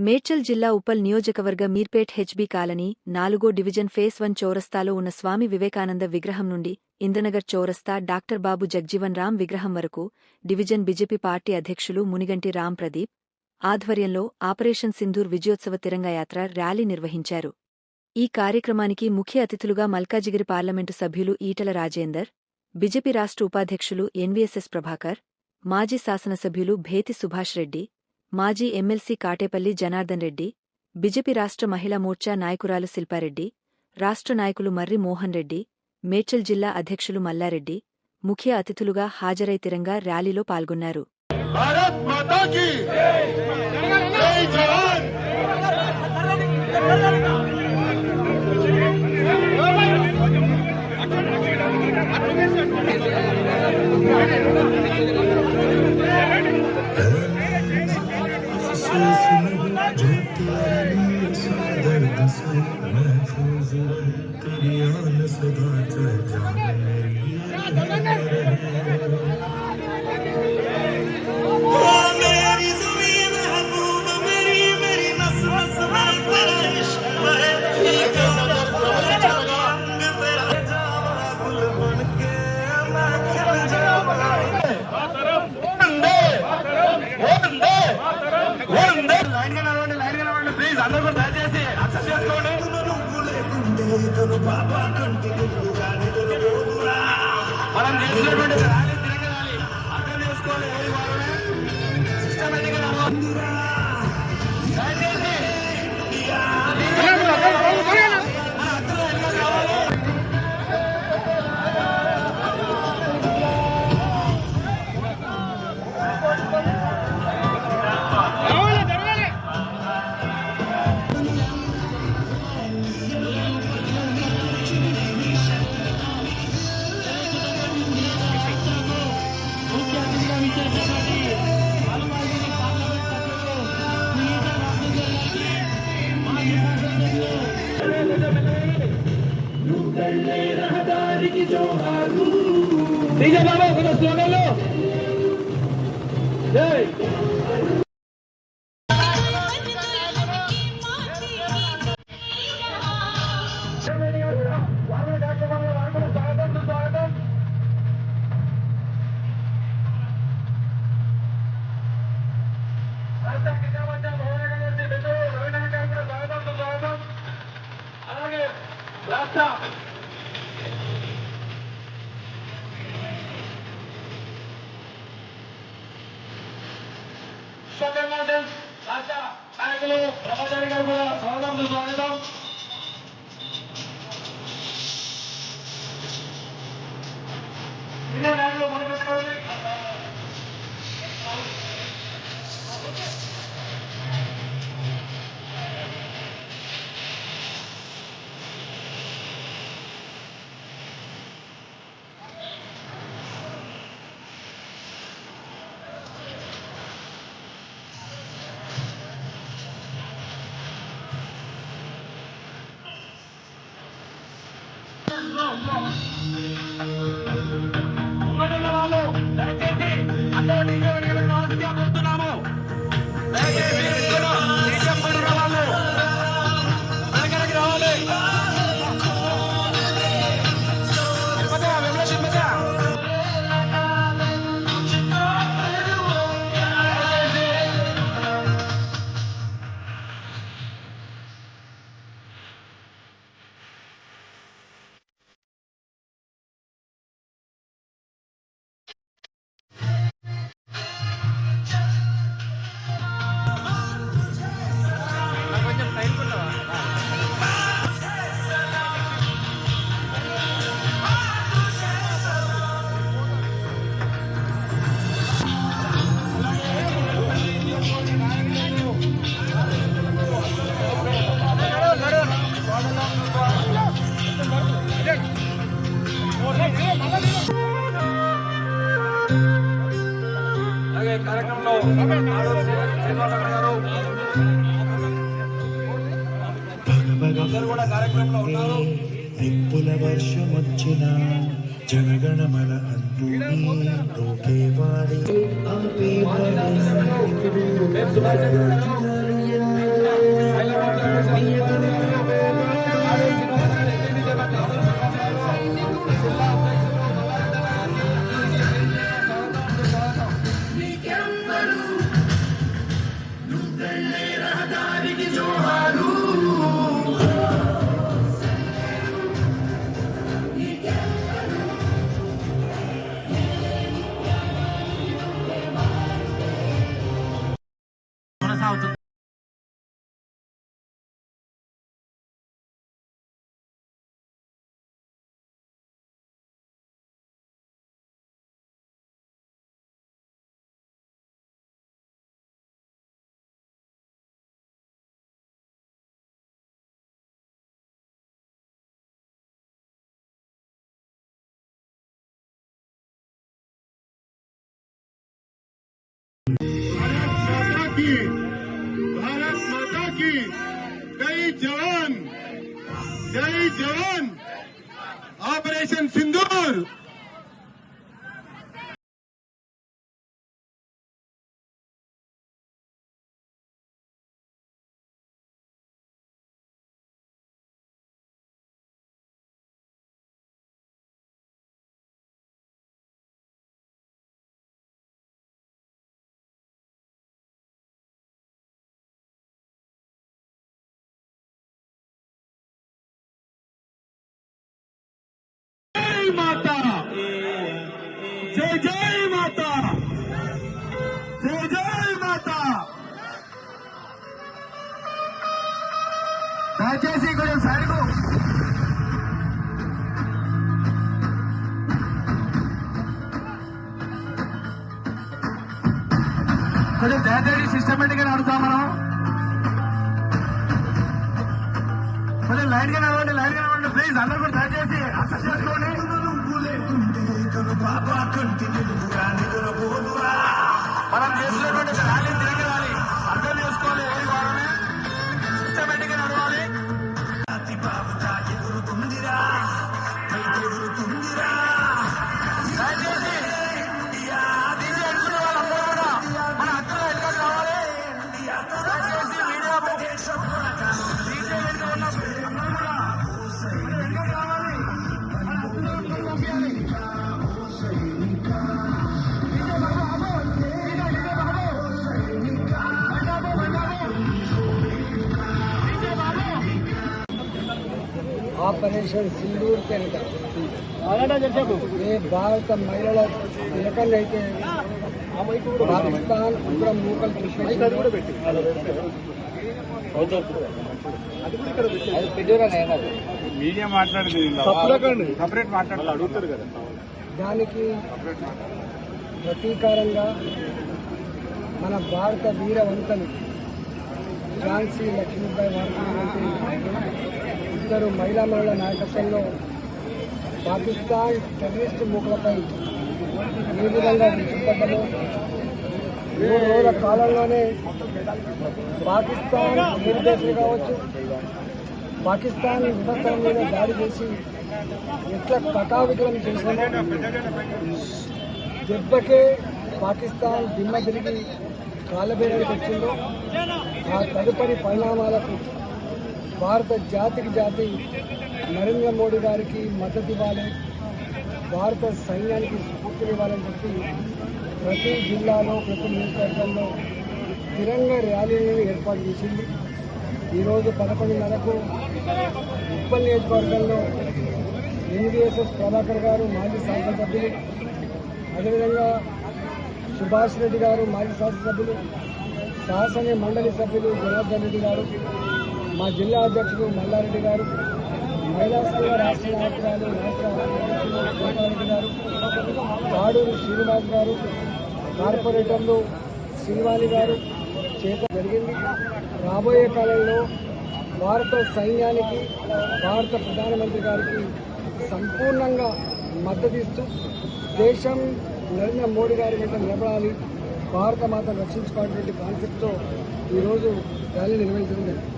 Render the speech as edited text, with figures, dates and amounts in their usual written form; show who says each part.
Speaker 1: మేడ్చల్ జిల్లా ఉప్పల్ నియోజకవర్గ Meerpet HB colony 4వ డివిజన్ ఫేస్ 1 చౌరస్తాలో ఉన్న స్వామి వివేకానంద విగ్రహం నుండి ఇంద్రనగర్ చౌరస్తా డాక్టర్ బాబు జగ్జీవన్ రామ్ విగ్రహం వరకు డివిజన్ బీజేపీ పార్టీ అధ్యక్షులు మునిగంటి రామ్ ప్రదీప్ ఆధ్వర్యంలో ఆపరేషన్ సింధూర్ విజయోత్సవ తిరంగయాత్ర ర్యాలీ నిర్వహించారు. ఈ కార్యక్రమానికి ముఖ్య అతిథులుగా మల్కాజిగిరి పార్లమెంటు సభ్యులు ఈటల రాజేందర్, బీజేపీ రాష్ట్ర ఉపాధ్యక్షులు ఎన్వీఎస్ఎస్ ప్రభాకర్, మాజీ శాసనసభ్యులు భేతి సుభాష్ రెడ్డి, మాజీ ఎమ్మెల్సీ కాటేపల్లి జనార్దన్ రెడ్డి, బీజేపీ రాష్ట్ర మహిళా మోర్చా నాయకురాలు శిల్పారెడ్డి, రాష్ట్ర నాయకులు మర్రి మోహన్ రెడ్డి, మేడ్చల్ జిల్లా అధ్యక్షులు మల్లారెడ్డి ముఖ్య అతిథులుగా హాజరై తిరంగా ర్యాలీలో పాల్గొన్నారు.
Speaker 2: మనం చేసినటువంటి ర్యాలీ తిరగాలి, అర్థం చేసుకోవాలి. సిస్టమేటిక్గా डीजे बाबा कुछ स्लोगन लो। जय నాయకులు ప్రభాకర్ గారు కూడా స్వాగతం. ఇదే నాయకులు మొదలుపెట్టుకోండి. వాళ్ళు దయచేసి అందరూ డీజే ఆలోచిస్తున్నాము. దయచేసి వాళ్ళు వెనకరికి రావాలి. కార్యక్రమంలో అందరూ కూడా కార్యక్రమంలో ఉన్నారు. నిప్పుల వర్షమొచ్చిన జనగణమన అంటూ
Speaker 3: की, भारत माता की। जय जवान, जय जवान। ऑपरेशन सिंदूर। जय माता, जय जय माता, जय जय माता। దయచేసి కొంచెం సైడ్కు కొంచెం దయచేసి సిస్టమేటిక్ గా నడుస్తాం మనం. కొంచెం లైన్ గా నడవండి ప్లీజ్. అందరూ కూడా దయచేసి అర్థం చేసుకోండి. మనం చేస్తున్నటువంటి ర్యాలీ తిరగాలి, అర్థం చేసుకోవాలి. ఏది కావాలని సిస్టమేటిక్ గా నడవాలి. దయచేసి డీజే ఎడుతున్న వాళ్ళందరూ కూడా మన హక్కులు ఎక్కడ రావాలి. దయచేసి మీడియా డీజే వెనుక ఉన్న అందరూ కూడా ఎక్కడ రావాలి. మన హక్కులు పంపించాలి.
Speaker 4: ఆపరేషన్ సింధూర్ के ये భారత మహిళల తిలకన్నైతే పాకిస్తాన్ ఉగ్ర మూకలు
Speaker 3: మీడియా మాట్లాడింది సపరేట్ మాట్లాడాలి అడుగుతారు కదా.
Speaker 4: దానికి ప్రతీకారంగా మన భారత వీరవంతలు ఝాన్సీ లక్ష్మీబాయి వారికి ఇద్దరు మహిళల నాయకత్వంలో పాకిస్తాన్ టెర్రరిస్ట్ మూకలపై ఏ విధంగా విడిచిపడ్డమో 3 రోజుల కాలంలోనే పాకిస్తాన్ నిర్దేశం కావచ్చు, పాకిస్తాన్ వ్యవస్థల మీద దాడి చేసి ఎట్లా కటావికలం చేసినా దెబ్బకే పాకిస్తాన్ దిమ్మ తిరిగి కాలబేరానికి వచ్చిందో ఆ తదుపరి పరిణామాలకు భారత జాతికి జాతి నరేంద్ర మోడీ గారికి మద్దతు ఇవ్వాలి, భారత సైన్యానికి స్ఫూర్తినివ్వాలని చెప్పి ప్రతి జిల్లాలో ప్రతి నియోజకవర్గంలో తిరంగా ర్యాలీని ఏర్పాటు చేసింది. ఈరోజు 11:30కు ఉప్పల్ నియోజకవర్గంలో ఎన్డీఎస్ఎస్ ప్రభాకర్ గారు మాజీ శాసనసభ్యులు, అదేవిధంగా సుభాష్ రెడ్డి గారు మాజీ శాసనసభ్యులు, శాసన మండలి సభ్యులు జనార్దన్ రెడ్డి గారు, మా జిల్లా అధ్యక్షులు మల్లారెడ్డి గారు, మహిళా సంఘ రాష్ట్ర నాయకురాలు రెడ్డి గారు, తాడూరు శ్రీనివాస్ గారు, కార్పొరేటర్లు శ్రీవాణి గారు చేత జరిగింది. రాబోయే కాలంలో భారత సైన్యానికి భారత ప్రధానమంత్రి గారికి సంపూర్ణంగా మద్దతిస్తూ దేశం నరేంద్ర మోడీ గారి వెంట నిలబడాలి, భారత మాతను రక్షించుకోవాలనేటువంటి కాన్సెప్ట్తో ఈరోజు ర్యాలీ నిర్వహించడం జరిగింది.